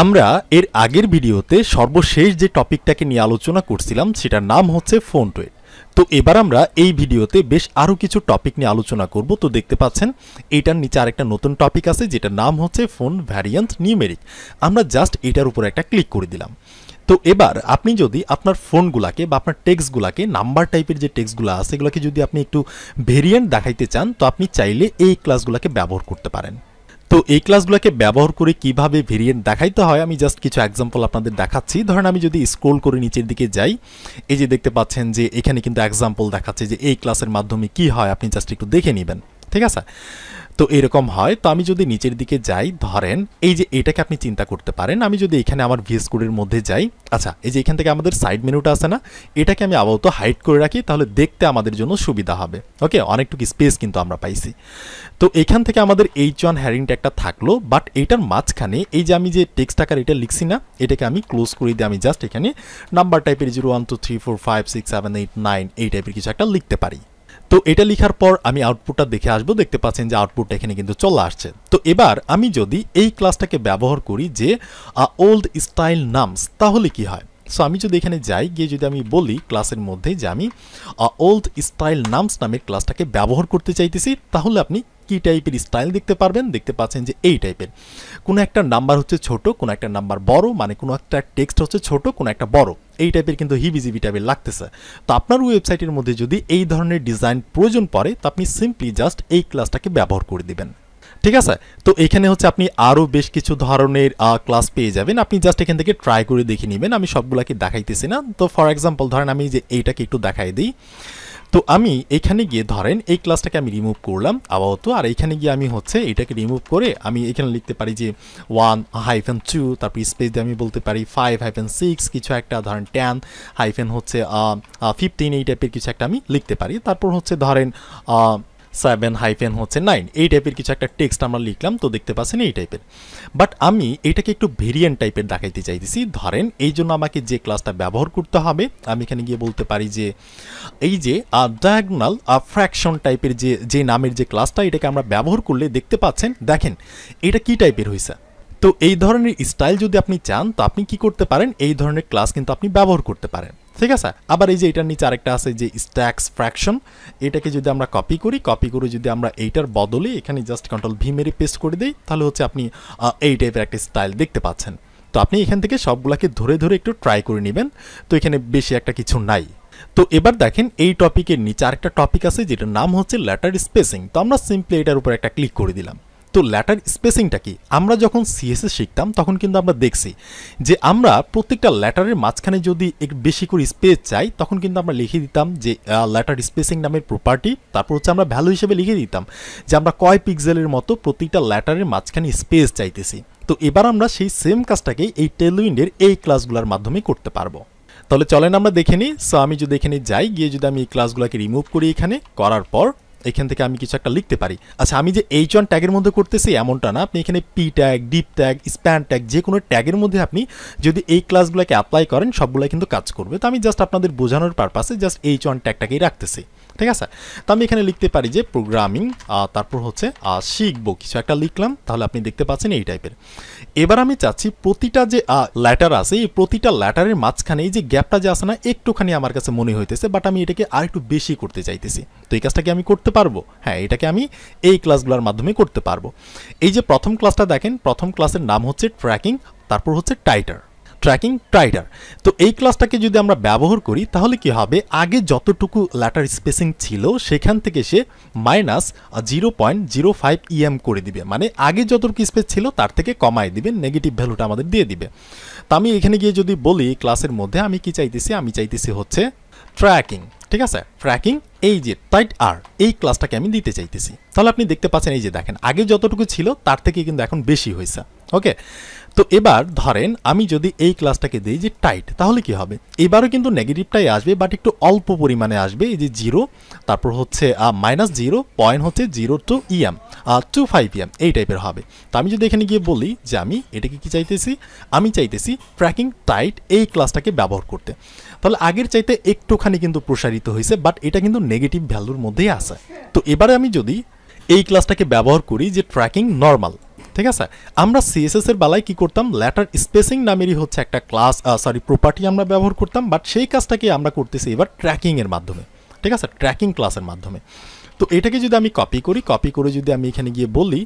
আমরা এর আগের ভিডিওতে সর্বশেষ যে টপিকটাকে নিয়ে আলোচনা করছিলাম সেটার নাম হচ্ছে ফোন টু এড। তো এবার আমরা এই ভিডিওতে বেশ আরও কিছু টপিক নিয়ে আলোচনা করব। তো দেখতে পাচ্ছেন এটার নিচে আরেকটা নতুন টপিক আছে যেটার নাম হচ্ছে ফোন ভ্যারিয়েন্ট নিউমেরিক। আমরা জাস্ট এটার উপর একটা ক্লিক করে দিলাম। তো এবার আপনি যদি আপনার ফোনগুলাকে বা আপনার টেক্সটগুলাকে নাম্বার টাইপের যে টেক্সটগুলো আছে এগুলোকে যদি আপনি একটু ভেরিয়েন্ট দেখাইতে চান তো আপনি চাইলে এই ক্লাসগুলোকে ব্যবহার করতে পারেন। তো এই ক্লাসগুলোকে ব্যবহার করে কিভাবে ভেরিয়েন্ট দেখাইতে হয় আমি জাস্ট কিছু এক্সাম্পল আপনাদের দেখাচ্ছি। ধরেন আমি যদি স্ক্রোল করে নিচের দিকে যাই, এই যে দেখতে পাচ্ছেন যে এখানে কিন্তু এক্সাম্পল দেখাচ্ছে যে এই ক্লাসের মাধ্যমে কি হয়, আপনি জাস্ট একটু দেখে নেবেন। ঠিক আছে, তো এরকম হয়। তো আমি যদি নিচের দিকে যাই, ধরেন এই যে এটাকে আপনি চিন্তা করতে পারেন, আমি যদি এখানে আমার ভিএস কোডের মধ্যে যাই, আচ্ছা এই যে এখান থেকে আমাদের সাইড মেনুটা আছে না, এটাকে আমি আপাতত হাইড করে রাখি, তাহলে দেখতে আমাদের জন্য সুবিধা হবে। ওকে, অনেকটুকু স্পেস কিন্তু আমরা পাইছি। তো এখান থেকে আমাদের H1 হ্যারিং ট্যাগটা থাকলো, বাট এইটার মাঝখানে এই যে আমি যে টেক্সট আকার এটা লিখছি না, এটাকে আমি ক্লোজ করে দিয়ে আমি জাস্ট এখানে নাম্বার টাইপের 0 1 2 3 4 5 6 7 8 9 এই টাইপের কিছু একটা লিখতে পারি। তো এটা লেখার পর আমি আউটপুটটা দেখে আসবো, দেখতে পাচ্ছেন যে আউটপুটটা এখানে কিন্তু চলে আসছে। তো এবার আমি যদি এই ক্লাসটাকে ব্যবহার করি যে ওল্ড স্টাইল নামস, তাহলে কি হয়? সো আমি যদি এখানে যাই, গিয়ে যদি আমি বলি ক্লাসের মধ্যে যে আমি ওল্ড স্টাইল নামস নামের ক্লাসটাকে ব্যবহার করতে চাইতেছি, তাহলে আপনি কি টাইপের স্টাইল দেখতে পারবেন? দেখতে পাচ্ছেন যে এই টাইপের কোনো একটা নাম্বার হচ্ছে ছোট, কোনো একটা নাম্বার বড়, মানে কোনো একটা টেক্সট হচ্ছে ছোট, কোনো একটা বড়, এই টাইপের কিন্তু হিবিজিবি টাইপের লাগতেছে। তো আপনার ওয়েবসাইটের মধ্যে যদি এই ধরনের ডিজাইন প্রয়োজন পড়ে তো আপনি সিম্পলি জাস্ট এই ক্লাসটাকে ব্যবহার করে দিবেন। ঠিক আছে, তো এখানে হচ্ছে আপনি আরও বেশ কিছু ধরনের ক্লাস পেয়ে যাবেন, আপনি জাস্ট এখান থেকে ট্রাই করে দেখে নেবেন। আমি সবগুলাকে দেখাইতেছি না। তো ফর এক্সাম্পল ধরেন আমি যে এইটাকে একটু দেখাই দিই। তো আমি এখানে গিয়ে ধরেন এই ক্লাসটাকে আমি রিমুভ করলাম আপাতত, আর এখানে গিয়ে আমি হচ্ছে এটাকে রিমুভ করে আমি এখানে লিখতে পারি যে 1-2, তারপর স্পেস দিয়ে আমি বলতে পারি 5-6 কিছু একটা, ধরেন 10 হচ্ছে 15 এই টাইপের কিছু একটা আমি লিখতে পারি। তারপর হচ্ছে ধরেন 7-9 এই টাইপের কিছু একটা টেক্সট আমরা লিখলাম। তো দেখতে পাচ্ছেন এই টাইপের, বাট আমি এটাকে একটু ভেরিয়েন্ট টাইপের দেখাইতে চাইতেছি। ধরেন এই জন্য আমাকে যে ক্লাসটা ব্যবহার করতে হবে, আমি এখানে গিয়ে বলতে পারি যে এই যে ডায়াগোনাল ফ্র্যাকশন টাইপের যে নামের যে ক্লাসটা, এটাকে আমরা ব্যবহার করলে দেখতে পাচ্ছেন, দেখেন এটা কি টাইপের হয়েছে। তো এই ধরনের স্টাইল যদি আপনি চান তো আপনি কি করতে পারেন, এই ধরনের ক্লাস কিন্তু আপনি ব্যবহার করতে পারেন। ঠিক আছে, আবার এই যে এটার নিচে আরেকটা আছে যে স্ট্যাক্স ফ্র্যাকশন, এটাকে যদি আমরা কপি করে যদি আমরা এইটার বদলে এখানে জাস্ট কন্ট্রোল ভি মেরে পেস্ট করে দিই, তাহলে হচ্ছে আপনি এই টাইপের একটা স্টাইল দেখতে পাচ্ছেন। তো আপনি এখান থেকে সবগুলোকে ধরে ধরে একটু ট্রাই করে নেবেন। তো এখানে বেশি একটা কিছু নাই। তো এবার দেখেন এই টপিকের নিচে আরেকটা টপিক আছে যেটার নাম হচ্ছে লেটার স্পেসিং। তো আমরা সিম্পলি এটার উপর একটা ক্লিক করে দিলাম। তো লেটার স্পেসিংটা কি? আমরা যখন সিএসএস শিখতাম তখন কিন্তু আমরা দেখছি যে আমরা প্রত্যেকটা লেটারের মাঝখানে যদি একটু বেশি করে স্পেস চাই তখন কিন্তু আমরা লিখে দিতাম যে লেটার স্পেসিং নামের প্রপার্টি, তারপর হচ্ছে আমরা ভ্যালু হিসেবে লিখে দিতাম যে আমরা কয় পিক্সেলের মতো প্রত্যেকটা লেটারের মাঝখানে স্পেস চাইতেছি। তো এবার আমরা সেই সেম কাজটাকে এই টেলউইন্ডের এই ক্লাসগুলোর মাধ্যমে করতে পারবো। তাহলে চলেন আমরা দেখে নিই। সো আমি যদি এখানে যাই, গিয়ে যদি আমি এই ক্লাসগুলোকে রিমুভ করি, এখানে করার পর এখান থেকে আমি কিছু একটা লিখতে পারি। আচ্ছা আমি যে H1 ট্যাগের মধ্যে করতেছি এমনটা না, আপনি এখানে P tag, deep tag, span tag যে কোনো ট্যাগের মধ্যে আপনি যদি এই ক্লাসগুলোকে অ্যাপ্লাই করেন সবগুলো কিন্তু কাজ করবে। তো আমি জাস্ট আপনাদের বোঝানোর পারপাসে জাস্ট H1 ট্যাগটাকেই রাখতেছি। ঠিক আছে, তো আমি এখানে লিখতে পারি যে প্রোগ্রামিং, তারপর হচ্ছে শিখবো কিছু একটা লিখলাম, তাহলে আপনি দেখতে পাচ্ছেন এই টাইপের। এবার আমি চাচ্ছি প্রতিটা যে লেটার আছে এই প্রতিটা লেটারের মাঝখানে এই যে গ্যাপটা যে আছে না, একটুখানি আমার কাছে মনে হইতেছে, বাট আমি এটাকে আর একটু বেশি করতে চাইতেছি। তো এই কাজটাকে আমি করতে পারবো, হ্যাঁ এটাকে আমি এই ক্লাসগুলোর মাধ্যমে করতে পারবো। এই যে প্রথম ক্লাসটা দেখেন, প্রথম ক্লাসের নাম হচ্ছে ট্র্যাকিং, তারপর হচ্ছে ট্র্যাকিং টাইটার। তো এই ক্লাসটাকে যদি আমরা ব্যবহার করি তাহলে কি হবে, আগে যতটুকু লেটার স্পেসিং ছিল সেখান থেকে সে -0.05 EM করে দিবে, মানে আগে যতটুকু স্পেস ছিল তার থেকে কমায় দিবে, নেগেটিভ ভ্যালুটা আমাদের দিয়ে দিবে। তো আমি এখানে গিয়ে যদি বলি ক্লাসের মধ্যে আমি কি চাইতেছি, আমি চাইতেছি হচ্ছে ট্র্যাকিং। ঠিক আছে, ট্র্যাকিং এই যে টাইট আর এই ক্লাসটাকে আমি দিতে চাইতেছি। তাহলে আপনি দেখতে পাচ্ছেন এই যে দেখেন আগে যতটুকু ছিল তার থেকে কিন্তু এখন বেশি হয়েছে। ওকে, তো এবার ধরেন আমি যদি এই ক্লাসটাকে দিই যে টাইট, তাহলে কি হবে, এবারও কিন্তু নেগেটিভটাই আসবে, বাট একটু অল্প পরিমাণে আসবে। এই যে 0, তারপর হচ্ছে -0 পয়েন্ট হচ্ছে 0 to EM 25 EM এই টাইপের হবে। তো আমি যদি এখানে গিয়ে বলি যে আমি এটাকে কি চাইতেছি, আমি চাইতেছি ট্র্যাকিং টাইট এই ক্লাসটাকে ব্যবহার করতে, তাহলে আগের চাইতে একটুখানি কিন্তু প্রসারিত হয়েছে, বাট এটা কিন্তু নেগেটিভ ভ্যালুর মধ্যেই আছে। তো এবারে আমি যদি এই ক্লাসটাকে ব্যবহার করি যে ট্র্যাকিং নর্মাল, ঠিক আছে। আমরা সিএসএস এর বেলায় কি করতাম, লেটার স্পেসিং নামেরই হচ্ছে একটা ক্লাস প্রপার্টি আমরা ব্যবহার করতাম, বাট সেই কাজটাকে আমরা করতেছি এবার ট্র্যাকিং এর মাধ্যমে, ঠিক আছে, ট্র্যাকিং ক্লাসের মাধ্যমে। তো এটাকে যদি আমি কপি করে যদি আমি এখানে গিয়ে বলি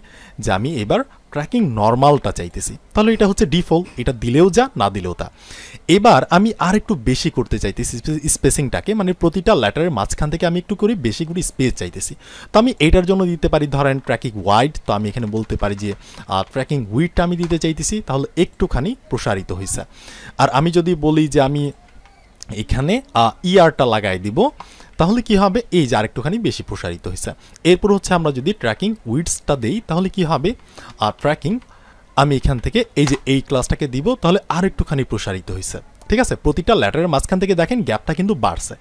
যে আমি এবার ট্র্যাকিং নর্মালটা চাইতেছি, তাহলে এটা হচ্ছে ডিফল্ট, এটা দিলেও যা না দিলেও তা। এবার আমি আর একটু বেশি করতে চাইতেছি স্পেসিংটাকে, মানে প্রতিটা লেটারের মাঝখান থেকে আমি একটু করে বেশি করে স্পেস চাইতেছি। তো আমি এটার জন্য দিতে পারি ধরেন ট্র্যাকিং ওয়াইড, তো আমি এখানে বলতে পারি যে ট্র্যাকিং উইডটা আমি দিতে চাইতেছি, তাহলে একটুখানি প্রসারিত হয়েছে। আর আমি যদি বলি যে আমি এখানে ইয়ারটা লাগাই দিব, তাহলে কি হবে, এই যে আরেকটুখানি বেশি প্রসারিত হয়েছে। এরপর হচ্ছে আমরা যদি ট্র্যাকিং উইডসটা দেই, তাহলে কি হবে, ট্র্যাকিং আমি এখান থেকে এই যে এই ক্লাসটাকে দিব, তাহলে আরেকটুখানি প্রসারিত হয়েছে, ঠিক আছে। প্রতিটা লেটারের মাঝখান থেকে দেখেন গ্যাপটা কিন্তু বাড়ছে,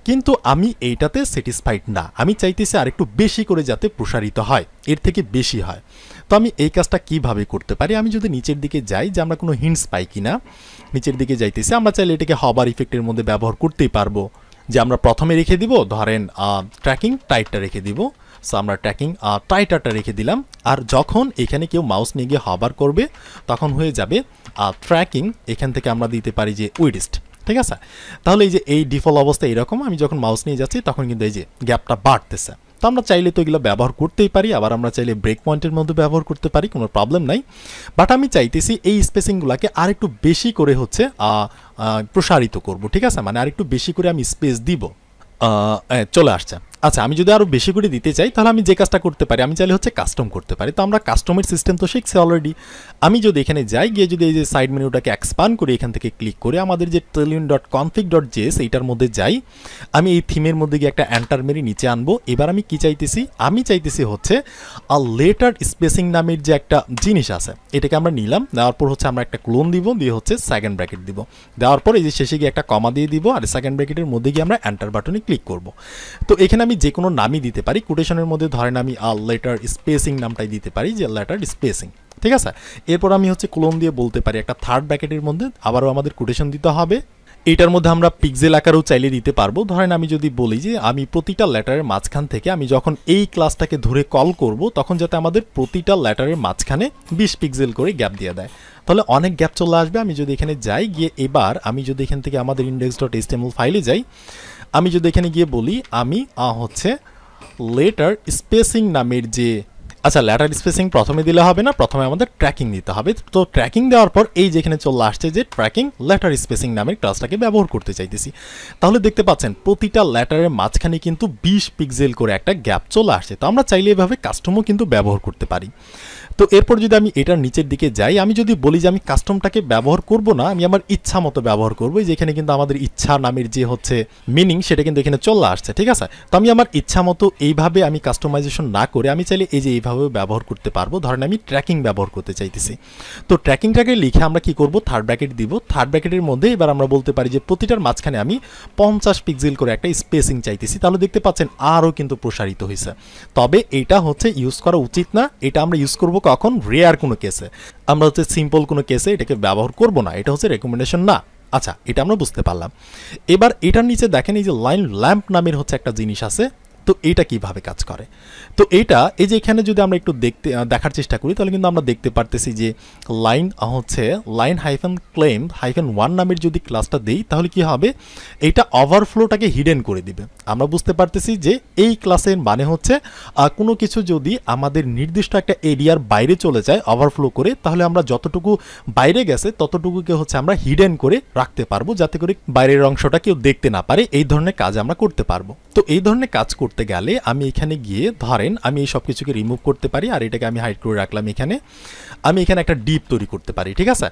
কিন্তু আমি এইটাতে স্যাটিসফাইড না, আমি চাইতেছি আরেকটু বেশি করে যাতে প্রসারিত হয়, এর থেকে বেশি হয়। তো আমি এই কাজটা কিভাবে করতে পারি, আমি যদি নিচের দিকে যাই যে আমরা কোনো হিন্টস পাই কিনা, নিচের দিকে যাইতেছি, আমরা চাইলে এটাকে হবার ইফেক্টের মধ্যে ব্যবহার করতেই পারবো, যে আমরা প্রথমে রেখে দিব ধরেন ট্র্যাকিং টাইটটা রেখে দিব। সো আমরা ট্র্যাকিং টাইটারটা রেখে দিলাম, আর যখন এখানে কেউ মাউস নিয়ে গিয়ে হবার করবে তখন হয়ে যাবে ট্র্যাকিং, এখান থেকে আমরা দিতে পারি যে উইডস্ট, ঠিক আছে। তাহলে এই যে এই ডিফল্ট অবস্থা এরকম, আমি যখন মাউস নিয়ে যাচ্ছি তখন কিন্তু এই যে গ্যাপটা বাড়তেছে। তো আমরা চাইলে তো এগুলো ব্যবহার করতেই পারি, আবার আমরা চাইলে ব্রেক পয়েন্টের মধ্যে ব্যবহার করতে পারি, কোনো প্রবলেম নাই। বাট আমি চাইতেছি এই স্পেসিংগুলোকে আরেকটু বেশি করে হচ্ছে প্রসারিত করব, ঠিক আছে, মানে আরেকটু বেশি করে আমি স্পেস দিব। চলে আসছে। আচ্ছা, আমি যদি আরও বেশি করে দিতে চাই তাহলে আমি যে কাজটা করতে পারি, আমি চাইলে হচ্ছে কাস্টম করতে পারি। তো আমরা কাস্টমের সিস্টেম তো শিখছি অলরেডি। আমি যদি এখানে যাই, গিয়ে যদি এই যে সাইড মেনুটাকে এক্সপান্ড করি, এখান থেকে ক্লিক করে আমাদের যে tailwind.config.js এইটার মধ্যে যাই, আমি এই থিমের মধ্যে গিয়ে একটা এন্টার মেরে নিচে আনবো। এবার আমি কি চাইতেছি, আমি চাইতেছি হচ্ছে লেটার স্পেসিং নামের যে একটা জিনিস আছে, এটাকে আমরা নিলাম, নেওয়ার পর হচ্ছে আমরা একটা ক্লোন দিব, দিয়ে হচ্ছে সেকেন্ড ব্র্যাকেট দিব, দেওয়ার পর এই যে শেষে গিয়ে একটা কমা দিয়ে দিব, আর সেকেন্ড ব্র্যাকেটের মধ্যে গিয়ে আমরা এন্টার বাটনে ক্লিক করব। তো এখানে আমি যে কোনো নামই দিতে পারি, কোটেশনের মধ্যে ধরেন আমি লেটার স্পেসিং নামটাই দিতে পারি, যে লেটার স্পেসিং, ঠিক আছে। এরপর আমি হচ্ছে ক্লোন দিয়ে বলতে পারি একটা থার্ড ব্র্যাকেটের মধ্যে আবারও আমাদের কোটেশন দিতে হবে। এইটার মধ্যে আমরা পিক্সেল আকারেও চাইলে দিতে পারবো। ধরেন আমি যদি বলি যে আমি প্রতিটা লেটারের মাঝখান থেকে আমি যখন এই ক্লাসটাকে ধরে কল করব, তখন যাতে আমাদের প্রতিটা লেটারের মাঝখানে 20 পিক্সেল করে গ্যাপ দিয়ে দেয়, তাহলে অনেক গ্যাপ চলে আসবে। আমি যদি এখানে যাই, গিয়ে এবার আমি যদি এখান থেকে আমাদের index.html ফাইলে যাই, আমি যদি এখানে গিয়ে বলি আমি হচ্ছে লেটার স্পেসিং নামের যে, আচ্ছা লেটার স্পেসিং প্রথমে দিলে হবে না, প্রথমে আমাদের ট্র্যাকিং দিতে হবে। তো ট্র্যাকিং দেওয়ার পর এই যেখানে চলে আসছে যে ট্র্যাকিং লেটার স্পেসিং নামের ক্লাসটাকে ব্যবহার করতে চাইতেছি, তাহলে দেখতে পাচ্ছেন প্রতিটা লেটারের মাঝখানে কিন্তু 20 পিক্সেল করে একটা গ্যাপ চলে আসছে। তো আমরা চাইলে এভাবে কাস্টমও কিন্তু ব্যবহার করতে পারি। তো এরপর যদি আমি এটার নিচের দিকে যাই, আমি যদি বলি যে আমি কাস্টমটাকে ব্যবহার করব না, আমি আমার ইচ্ছা মতো ব্যবহার করবো, যেখানে কিন্তু আমাদের ইচ্ছা নামের যে হচ্ছে মিনিং সেটা কিন্তু এখানে চলে আসছে, ঠিক আছে। তো আমি আমার ইচ্ছা মতো এইভাবে আমি কাস্টমাইজেশন না করে আমি চাইলে এই যে এইভাবে ব্যবহার করতে পারবো। ধরেন আমি ট্র্যাকিং ব্যবহার করতে চাইতেছি, তো ট্র্যাকিংটাকে লিখে আমরা কি করব, থার্ড ব্র্যাকেট দিব। থার্ড ব্র্যাকেটের মধ্যে এবার আমরা বলতে পারি যে প্রতিটার মাঝখানে আমি 50 পিক্সেল করে একটা স্পেসিং চাইতেছি, তাহলে দেখতে পাচ্ছেন আরও কিন্তু প্রসারিত হয়েছে। তবে এটা হচ্ছে ইউজ করা উচিত না, এটা আমরা ইউজ করব কখন, রেয়ার কোনো কেসে। আমরা হচ্ছে সিম্পল কোনো কেসে এটাকে ব্যবহার করব না, এটা হচ্ছে রেকমেন্ডেশন না। আচ্ছা, এটা আমরা বুঝতে পারলাম। এবার এটার নিচে দেখেন এই যে লাইন ল্যাম্প নামের হচ্ছে একটা জিনিস আছে, তো এইটা কিভাবে কাজ করে। তো এইটা এই যে এখানে যদি আমরা একটু দেখার চেষ্টা করি, তাহলে কিন্তু আমরা দেখতে পারতেছি যে লাইন হচ্ছে লাইন -claim-1 নামের যদি ক্লাসটা দেই, তাহলে কি হবে, এইটা ওভারফ্লোটাকে হিডেন করে দিবে। আমরা বুঝতে পারতেছি যে এই ক্লাসের মানে হচ্ছে কোনো কিছু যদি আমাদের নির্দিষ্ট একটা এরিয়ার বাইরে চলে যায় ওভারফ্লো করে, তাহলে আমরা যতটুকু বাইরে গেছে ততটুকুকে হচ্ছে আমরা হিডেন করে রাখতে পারবো, যাতে করে বাইরের অংশটা কেউ দেখতে না পারে। এই ধরনের কাজ আমরা করতে পারবো। তো এই ধরনের কাজ করতে গেলে আমি এখানে গিয়ে ধরেন আমি এই সব কিছুকে রিমুভ করতে পারি, আর এটাকে আমি হাইড করে রাখলাম। এখানে আমি এখানে একটা ডিপ তৈরি করতে পারি, ঠিক আছে।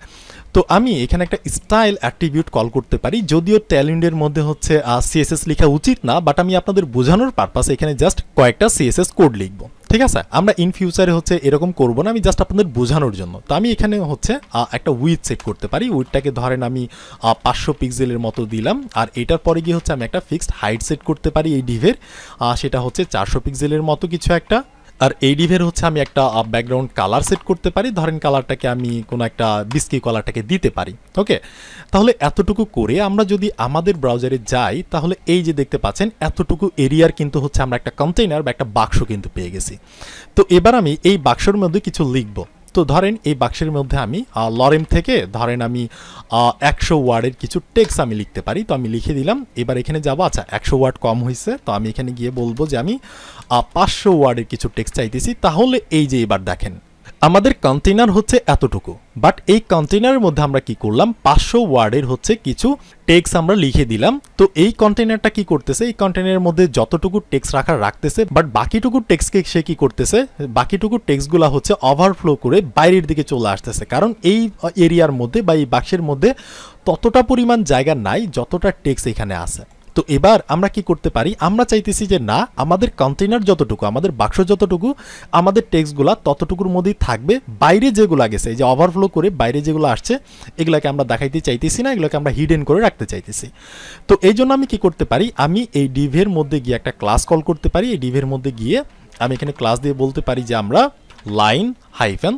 তো আমি এখানে একটা স্টাইল অ্যাট্রিবিউট কল করতে পারি, যদিও tailwind-এর মধ্যে হচ্ছে সিএসএস লেখা উচিত না, বাট আমি আপনাদের বোঝানোর পারপাসে এখানে জাস্ট কয়েকটা সিএসএস কোড লিখবো, ঠিক আছে। আমরা ইন ফিউচারে হচ্ছে এরকম করব না, আমি জাস্ট আপনাদের বোঝানোর জন্য। তো আমি এখানে হচ্ছে একটা উইথ সেট করতে পারি, উইথটাকে ধরেন আমি 500 পিক্সেলের মতো দিলাম, আর এটার পরে গিয়ে হচ্ছে আমি একটা ফিক্সড হাইট সেট করতে পারি এই ডিভের, সেটা হচ্ছে 400 পিক্সেলের মতো কিছু একটা। আর এই ডিভের হচ্ছে আমি একটা ব্যাকগ্রাউন্ড কালার সেট করতে পারি, ধরেন কালারটাকে আমি কোনো একটা বিস্কি কালারটাকে দিতে পারি, ওকে। তাহলে এতটুকু করে আমরা যদি আমাদের ব্রাউজারে যাই, তাহলে এই যে দেখতে পাচ্ছেন এতটুকু এরিয়ার কিন্তু হচ্ছে আমরা একটা কন্টেইনার বা একটা বাক্স কিন্তু পেয়ে গেছি। তো এবার আমি এই বাক্সের মধ্যে কিছু লিখবো, তো ধরেন এই বাক্সের মধ্যে আমি লরেম থেকে ধরেন আমি 100 ওয়ার্ডের কিছু টেক্সট আমি লিখতে পারি। তো আমি লিখে দিলাম। এবার এখানে যাবো, আচ্ছা 100 ওয়ার্ড কম হয়েছে, তো আমি এখানে গিয়ে বলবো যে আমি 500 ওয়ার্ডের কিছু টেক্সট চাইতেছি। তাহলে এই যে এবার দেখেন আমাদের কন্টেনার হচ্ছে এতটুকু, বাট এই কন্টেনারের মধ্যে আমরা কি করলাম, 500 ওয়ার্ডের হচ্ছে কিছু টেক্সট আমরা লিখে দিলাম। তো এই কন্টেনারটা কি করতেছে, এই কন্টেনারের মধ্যে যতটুকু টেক্সট রাখতেছে, বাট বাকিটুকু টেক্সটকে সে কি করতেছে, বাকিটুকু টেক্সটগুলো হচ্ছে ওভারফ্লো করে বাইরের দিকে চলে আসতেছে, কারণ এই এরিয়ার মধ্যে বা এই বাক্সের মধ্যে ততটা পরিমাণ জায়গা নাই যতটা টেক্সট এখানে আছে। তো এবার আমরা কি করতে পারি, আমরা চাইতেছি যে না, আমাদের কন্টেনার যতটুকু, আমাদের বাক্স যতটুকু, আমাদের টেক্সটগুলো ততটুকুর মধ্যেই থাকবে। বাইরে যেগুলো গেছে, এই যে ওভারফ্লো করে বাইরে যেগুলো আসছে, এগুলোকে আমরা দেখাইতে চাইতেছি না, এগুলোকে আমরা হিডেন করে রাখতে চাইতেছি। তো এই জন্য আমি কি করতে পারি, আমি এই ডিভের মধ্যে গিয়ে একটা ক্লাস কল করতে পারি। এই ডিভের মধ্যে গিয়ে আমি এখানে ক্লাস দিয়ে বলতে পারি যে আমরা লাইন হাইফেন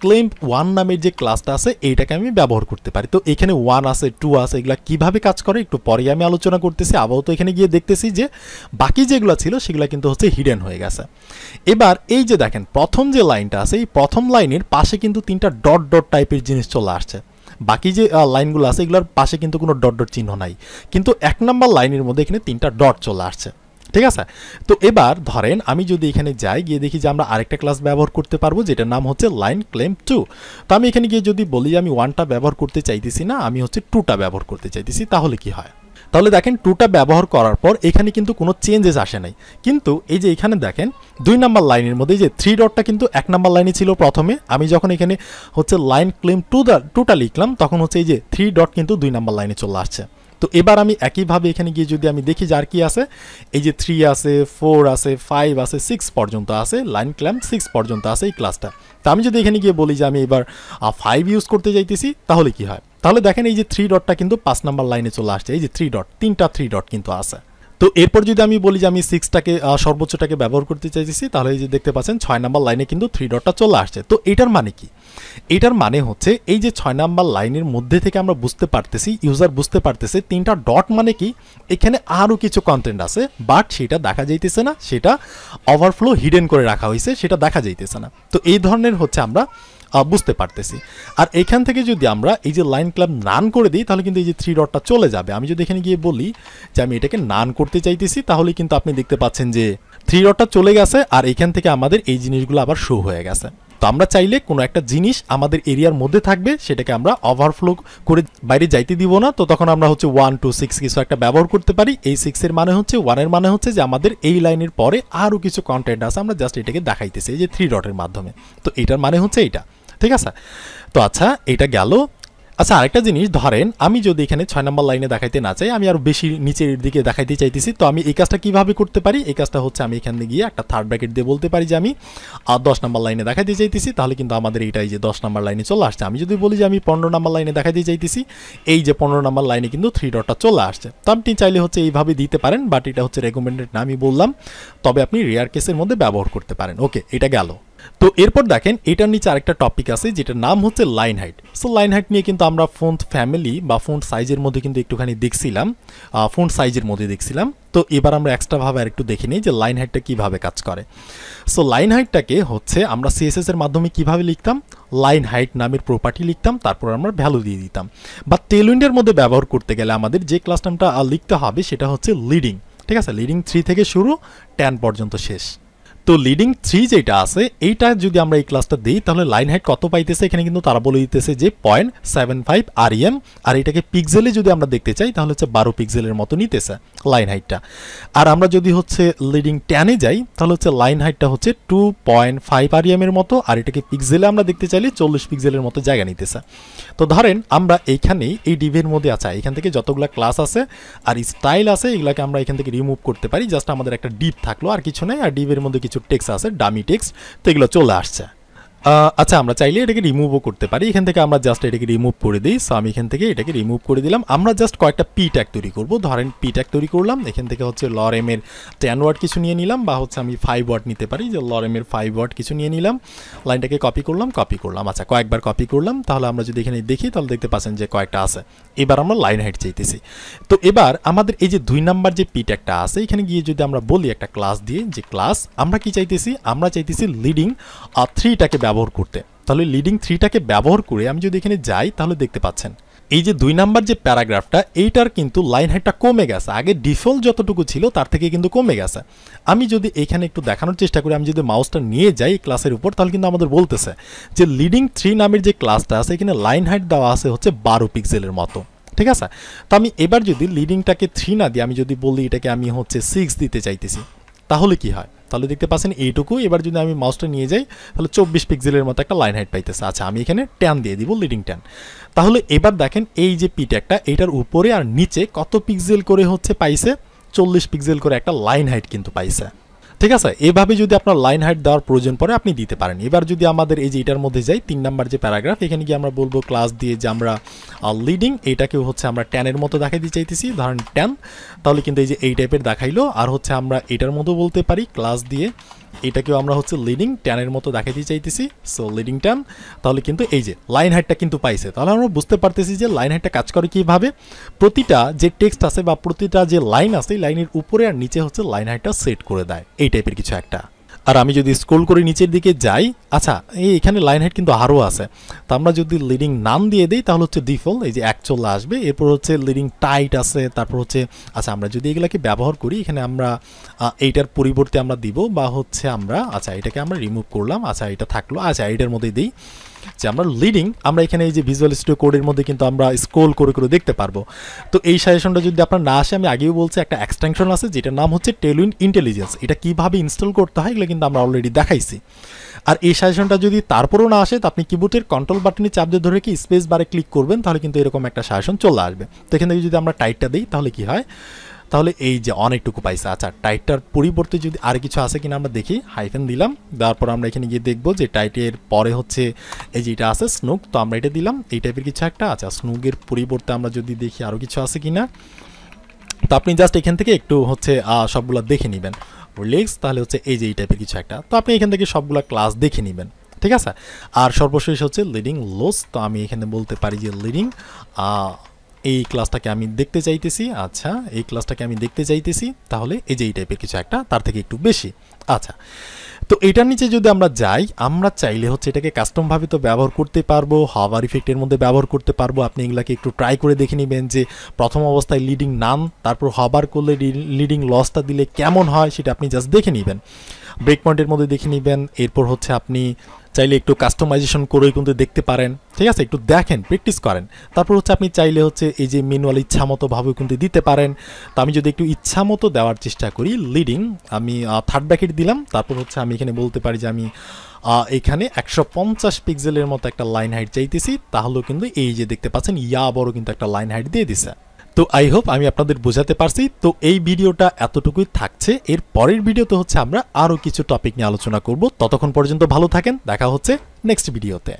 ক্লেম 1 নামের যে ক্লাসটা আছে এইটাকে আমি ব্যবহার করতে পারি। তো এখানে 1 আছে, 2 আছে, এগুলা কিভাবে কাজ করে একটু পরে আমি আলোচনা করতেছি। আপাতত এখানে গিয়ে দেখতেছি যে বাকি যেগুলো ছিল সেগুলো কিন্তু হচ্ছে হিডেন হয়ে গেছে। এবার এই যে দেখেন প্রথম যে লাইনটা আছে, এই প্রথম লাইনের পাশে কিন্তু 3টা ডট ডট টাইপের জিনিস চলে আসছে। বাকি যে লাইনগুলো আছে এগুলোর পাশে কিন্তু কোনো ডট ডট চিহ্ন নাই, কিন্তু 1 নাম্বার লাইনের মধ্যে এখানে 3টা ডট চলে আসছে। ঠিক আছে। তো এবার ধরেন আমি যদি এখানে যাই, গিয়ে দেখি যে আমরা আরেকটা ক্লাস ব্যবহার করতে পারবো যেটার নাম হচ্ছে লাইন ক্লেম 2। তো আমি এখানে গিয়ে যদি বলি আমি 1টা ব্যবহার করতে চাইতেছি না, আমি হচ্ছে 2টা ব্যবহার করতে চাইতেছি, তাহলে কি হয়, তাহলে দেখেন 2টা ব্যবহার করার পর এখানে কিন্তু কোনো চেঞ্জেস আসে নাই। কিন্তু এই যে এখানে দেখেন 2 নাম্বার লাইনের মধ্যে যে 3 ডটটা কিন্তু 1 নাম্বার লাইনে ছিল প্রথমে, আমি যখন এখানে হচ্ছে লাইন ক্লেম 2টা লিখলাম তখন হচ্ছে এই যে 3 ডট কিন্তু 2 নাম্বার লাইনে চলে আসছে। তো এবার আমি একইভাবে এখানে গিয়ে যদি আমি দেখি যে আর কি আছে, এই যে 3 আছে, 4 আছে, 5 আছে, 6 পর্যন্ত আছে, লাইন ক্ল্যাম্প 6 পর্যন্ত আছে এই ক্লাসটা। তো আমি যদি এখানে গিয়ে বলি যে আমি এবার 5 ইউজ করতে চাইতেছি, তাহলে কি হয়, তাহলে দেখেন এই যে 3 ডটটা কিন্তু 5 নাম্বার লাইনে চলে আসছে, এই যে 3 ডট, 3টা 3 ডট কিন্তু আছে। তো এরপর যদি আমি বলি যে আমি 6টাকে সর্বোচ্চটাকে ব্যবহার করতে চাইতেছি, তাহলে এই যে দেখতে পাচ্ছেন 6 নাম্বার লাইনে কিন্তু 3 ডটটা চলে আসছে। তো এটার মানে কি, এটার মানে হচ্ছে এই যে 6 নাম্বার লাইনের মধ্যে থেকে আমরা বুঝতে পারতেছি, ইউজার বুঝতে পারতেছে 3টা ডট মানে কি এখানে আরও কিছু কন্টেন্ট আছে, বাট সেটা দেখা যাইতেছে না, সেটা ওভারফ্লো হিডেন করে রাখা হয়েছে, সেটা দেখা যাইতেছে না। তো এই ধরনের হচ্ছে আমরা বুঝতে পারতেছি। আর এখান থেকে যদি আমরা এই যে লাইন ক্লাব নান করে দিই, তাহলে কিন্তু এই যে 3 ডটটা চলে যাবে। আমি যদি এখানে গিয়ে বলি যে আমি এটাকে নান করতে চাইতেছি, তাহলে কিন্তু আপনি দেখতে পাচ্ছেন যে 3 ডটটা চলে গেছে, আর এখান থেকে আমাদের এই জিনিসগুলো আবার শো হয়ে গেছে। তো আমরা চাইলে কোনো একটা জিনিস আমাদের এরিয়ার মধ্যে থাকবে, সেটাকে আমরা ওভারফ্লো করে বাইরে যাইতে দিব না। তো তখন আমরা হচ্ছে 1 2 6 কিছু একটা ব্যবহার করতে পারি। এই 6 এর মানে হচ্ছে, 1 এর মানে হচ্ছে যে আমাদের এই লাইনের পরে আরও কিছু কন্টেন্ট আছে, আমরা জাস্ট এটাকে দেখাইতেছি এই যে 3 ডটের মাধ্যমে। তো এটার মানে হচ্ছে এইটা, ঠিক আছে। তো আচ্ছা এটা গেল। আচ্ছা আরেকটা জিনিস, ধরেন আমি যদি এখানে 6 নাম্বার লাইনে দেখাইতে না চাই, আমি আরো বেশি নিচের দিকে দেখাইতে চাইতেছি, তো আমি এই কাজটা কিভাবে করতে পারি, এই কাজটা হচ্ছে আমি এখানে গিয়ে একটা থার্ড ব্র্যাকেট দিয়ে বলতে পারি যে আমি 10 নাম্বার লাইনে দেখাইতে চাইতেছি, তাহলে কিন্তু আমাদের এইটাই যে 10 নাম্বার লাইনে চলে আসছে। আমি যদি বলি যে আমি 15 নাম্বার লাইনে দেখাইতে চাইতেছি, এই যে 15 নাম্বার লাইনে কিন্তু 3 ডটটা চলে আসছে। তো আপনি চাইলে হচ্ছে এইভাবে দিতে পারেন, বাট এটা হচ্ছে রেকমেন্ডেড না, আমি বললাম, তবে আপনি রেয়ার কেসের মধ্যে ব্যবহার করতে পারেন। ওকে, এটা গেল। তো এরপর দেখেন এটার নিচে আরেকটা টপিক আছে যেটার নাম হচ্ছে line height. So line height নিয়ে কিন্তু আমরা ফন্ট ফ্যামিলি বা ফন্ট সাইজের মধ্যে কিন্তু একটুখানি দেখছিলাম, ফন্ট সাইজের মধ্যে দেখছিলাম। তো এবার আমরা এক্সট্রাভাবে আর একটু দেখে নিই যে লাইন হাইটটা কীভাবে কাজ করে। সো লাইন হাইটটাকে হচ্ছে আমরা সিএসএস এর মাধ্যমে কিভাবে লিখতাম, লাইন হাইট নামের প্রপার্টি লিখতাম, তারপর আমরা ভ্যালু দিয়ে দিতাম। বা টেলউইন্ডের মধ্যে ব্যবহার করতে গেলে আমাদের যে ক্লাস নামটা লিখতে হবে সেটা হচ্ছে লিডিং, ঠিক আছে। লিডিং 3 থেকে শুরু 10 পর্যন্ত শেষ। তো লিডিং 3 যেটা আছে এইটা যদি আমরা এই ক্লাসটা দিই, তাহলে লাইন হাইট কত পাইতেছে, এখানে কিন্তু তারা বলে দিতেছে যে 0.75 REM। আর এটাকে পিক্সেলে যদি আমরা দেখতে চাই তাহলে হচ্ছে 12 পিক্সেলের মতো নিতেছে লাইন হাইটটা। আর আমরা যদি হচ্ছে লিডিং 10-এ যাই, তাহলে হচ্ছে লাইন হাইটটা হচ্ছে 2.5 REM এর মতো, আর এটাকে পিক্সেলে আমরা দেখতে চাইলে 40 পিক্সেলের মতো জায়গা নিতেছে। তো ধরেন আমরা এইখানেই এই ডিভের মধ্যে আছে, এখান থেকে যতগুলো ক্লাস আছে আর স্টাইল আছে এগুলাকে আমরা এখান থেকে রিমুভ করতে পারি। জাস্ট আমাদের একটা ডিভ থাকলো, আর কিছু নাই। আর ডিভের মধ্যে কিছু টেক্সট আছে, ডামি টেক্সট, তো এগুলো চলে আসছে। আচ্ছা আমরা চাইলে এটাকে রিমুভও করতে পারি। এখান থেকে আমরা জাস্ট এটাকে রিমুভ করে দিই। সো আমি এখান থেকে এটাকে রিমুভ করে দিলাম। আমরা জাস্ট কয়েকটা পি ট্যাগ তৈরি করব। ধরেন পি ট্যাগ তৈরি করলাম, এখান থেকে হচ্ছে লরেমের 10 ওয়ার্ড কিছু নিয়ে নিলাম, বা হচ্ছে আমি 5 ওয়ার্ড নিতে পারি, যে লরেমের 5 ওয়ার্ড কিছু নিয়ে নিলাম। লাইনটাকে কপি করলাম, আচ্ছা কয়েকবার কপি করলাম। তাহলে আমরা যদি এখানে দেখি তাহলে দেখতে পাচ্ছেন যে কয়েকটা আছে। এবার আমরা লাইন হাইট চাইতেছি। তো এবার আমাদের এই যে 2 নাম্বার যে পি ট্যাগটা আছে, এখানে গিয়ে যদি আমরা বলি একটা ক্লাস দিয়ে যে ক্লাস আমরা কি চাইতেছি, আমরা চাইতেছি লিডিং 3টাকে ব্যবহার করতে। তাহলে লিডিং থ্রিটাকে ব্যবহার করে আমি যদি এখানে যাই তাহলে দেখতে পাচ্ছেন এই যে 2 নাম্বার যে প্যারাগ্রাফটা এইটার কিন্তু লাইন হাইটটা কমে গেছে, আগে ডিফল্ট যতটুকু ছিল তার থেকে কিন্তু কমে গেছে। আমি যদি এখানে একটু দেখানোর চেষ্টা করি, আমি যদি মাউসটা নিয়ে যাই ক্লাসের উপর, তাহলে কিন্তু আমাদের বলতেছে যে লিডিং 3 নামের যে ক্লাসটা আছে এখানে লাইন হাইট দেওয়া আছে হচ্ছে 12 পিক্সেলের মতো, ঠিক আছে। তো আমি এবার যদি লিডিংটাকে 3 না দিয়ে আমি যদি বলি এটাকে আমি হচ্ছে 6 দিতে চাইতেছি, তাহলে কি হয়? তাহলে দেখতে পাচ্ছেন এইটুকু। এবার যদি আমি মাউসটা নিয়ে যাই তাহলে 24 পিক্সেলের মতো একটা লাইন হাইট পাইতেছে। আচ্ছা, আমি এখানে 10 দিয়ে দিব, লিডিং 10। তাহলে এবার দেখেন এই যে পি ট্যাগটা এইটার উপরে আর নিচে কত পিক্সেল করে হচ্ছে পাইছে, 40 পিক্সেল করে একটা লাইন হাইট কিন্তু পাইছে, ঠিক আছে। এভাবে যদি আপনার লাইন হাইট দেওয়ার প্রয়োজন পড়ে আপনি দিতে পারেন। এবার যদি আমাদের এই যে এটার মধ্যে যাই 3 নাম্বার যে প্যারাগ্রাফ, এখানে গিয়ে আমরা বলবো ক্লাস দিয়ে যে আমরা লিডিং এইটাকেও হচ্ছে আমরা 10 এর মতো দেখাই দিতে চাইতেছি, ধরেন 10। তাহলে কিন্তু এই যে এই টাইপের দেখাইলো। আর হচ্ছে আমরা এটার মতো বলতে পারি ক্লাস দিয়ে এটাকেও আমরা হচ্ছে লিডিং 10 এর মতো দেখাইতে চাইতেছি, সো লিডিং 10। তাহলে কিন্তু এই যে লাইন হাইটটা কিন্তু পাইছে। তাহলে আমরা বুঝতে পারতেছি যে লাইন হাইটটা কাজ করে কীভাবে। প্রতিটা যে টেক্সট আছে বা প্রতিটা যে লাইন আছে লাইনের উপরে আর নিচে হচ্ছে লাইন হাইটটা সেট করে দেয়, এই টাইপের কিছু একটা। আর আমি যদি স্ক্রল করে নিচের দিকে যাই, আচ্ছা এখানে লাইন হাইট কিন্তু আরও আছে। তো আমরা যদি লিডিং নাম দিয়ে দিই তাহলে হচ্ছে ডিফল্ট এই যে অ্যাকচুয়াল আসবে। এরপর হচ্ছে লিডিং টাইট আছে, তারপর হচ্ছে আচ্ছা আমরা যদি এগুলাকে ব্যবহার করি এখানে আমরা এইটার পরিবর্তে আমরা দিব বা হচ্ছে আমরা আচ্ছা এটাকে আমরা রিমুভ করলাম, আচ্ছা এটা থাকলো, আচ্ছা এইটার মধ্যেই দিই যে আমরা লিডিং, আমরা এখানে এই যে ভিজুয়াল স্টুডিও কোডের মধ্যে কিন্তু আমরা স্ক্রল করে করে দেখতে পারবো। তো এই সাজেশনটা যদি আপনার না আসে, আমি আগেও বলছি একটা এক্সটেনশন আছে যেটার নাম হচ্ছে টেলউইন্ড ইন্টেলিজেন্স। এটা কীভাবে ইনস্টল করতে হয় এগুলো কিন্তু আমরা অলরেডি দেখাইছি। আর এই সাজেশনটা যদি তারপরেও না আসে, তো আপনি কিবোর্ডের কন্ট্রোল বাটনে চাপ দিয়ে ধরে কি স্পেস বারে ক্লিক করবেন, তাহলে কিন্তু এরকম একটা সাজেশন চলে আসবে। তো এখান থেকে যদি আমরা টাইটটা দিই তাহলে কি হয়, তাহলে এই যে অনেকটুকু পাইছে। আচ্ছা টাইটটার পরিবর্তে যদি আর কিছু আছে কিনা আমরা দেখি, হাইফেন দিলাম, দেওয়ার পর আমরা এখানে গিয়ে দেখবো যে টাইটের পরে হচ্ছে এই যে এটা আছে স্নুক, তো আমরা এটা দিলাম, এই টাইপের কিছু একটা। আচ্ছা স্নুকের পরিবর্তে আমরা যদি দেখি আরও কিছু আছে কিনা, তো আপনি জাস্ট এখান থেকে একটু হচ্ছে সবগুলো দেখে নেবেন রিলেক্স, তাহলে হচ্ছে এই যে এই টাইপের কিছু একটা। তো আপনি এখান থেকে সবগুলো ক্লাস দেখে নেবেন, ঠিক আছে। আর সর্বশেষ হচ্ছে লিডিং লোস, তো আমি এখানে বলতে পারি যে লিডিং এই ক্লাসটাকে আমি দেখতে চাইতেছি, আচ্ছা এই ক্লাসটাকে আমি দেখতে চাইতেছি, তাহলে এই যে এই টাইপের কিছু একটা, তার থেকে একটু বেশি। আচ্ছা তো এটার নিচে যদি আমরা যাই, আমরা চাইলে হচ্ছে এটাকে কাস্টমভাবে তো ব্যবহার করতে পারবো, হাওয়ার ইফেক্টের মধ্যে ব্যবহার করতে পারবো। আপনি এগুলাকে একটু ট্রাই করে দেখে নেবেন যে প্রথম অবস্থায় লিডিং নাম, তারপর হাওয়ার করলে লিডিং লসটা দিলে কেমন হয় সেটা আপনি জাস্ট দেখে নেবেন, ব্রেক পয়েন্টের মধ্যে দেখে নেবেন। এরপর হচ্ছে আপনি চাইলে একটু কাস্টমাইজেশন করেও কিন্তু দেখতে পারেন, ঠিক আছে, একটু দেখেন, প্র্যাকটিস করেন। তারপর হচ্ছে আপনি চাইলে হচ্ছে এই যে ম্যানুয়াল ইচ্ছা মতো ভাবেও কিন্তু দিতে পারেন। তো আমি যদি একটু ইচ্ছা মতো দেওয়ার চেষ্টা করি, লিডিং আমি থার্ড ব্র্যাকেট দিলাম, তারপর হচ্ছে আমি এখানে বলতে পারি যে আমি এখানে 150 পিক্সেলের মতো একটা লাইন হাইট চাইতেছি, তাহলেও কিন্তু এই যে দেখতে পাচ্ছেন বড় কিন্তু একটা লাইন হাইট দিয়ে দিছে। তো আই হোপ আমি আপনাদের বোঝাতে পারছি। তো এই ভিডিওটা এতটুকুই থাকছে। এর পরের ভিডিওতে হচ্ছে আমরা আরও কিছু টপিক নিয়ে আলোচনা করব। ততক্ষণ পর্যন্ত ভালো থাকেন, দেখা হচ্ছে নেক্সট ভিডিওতে।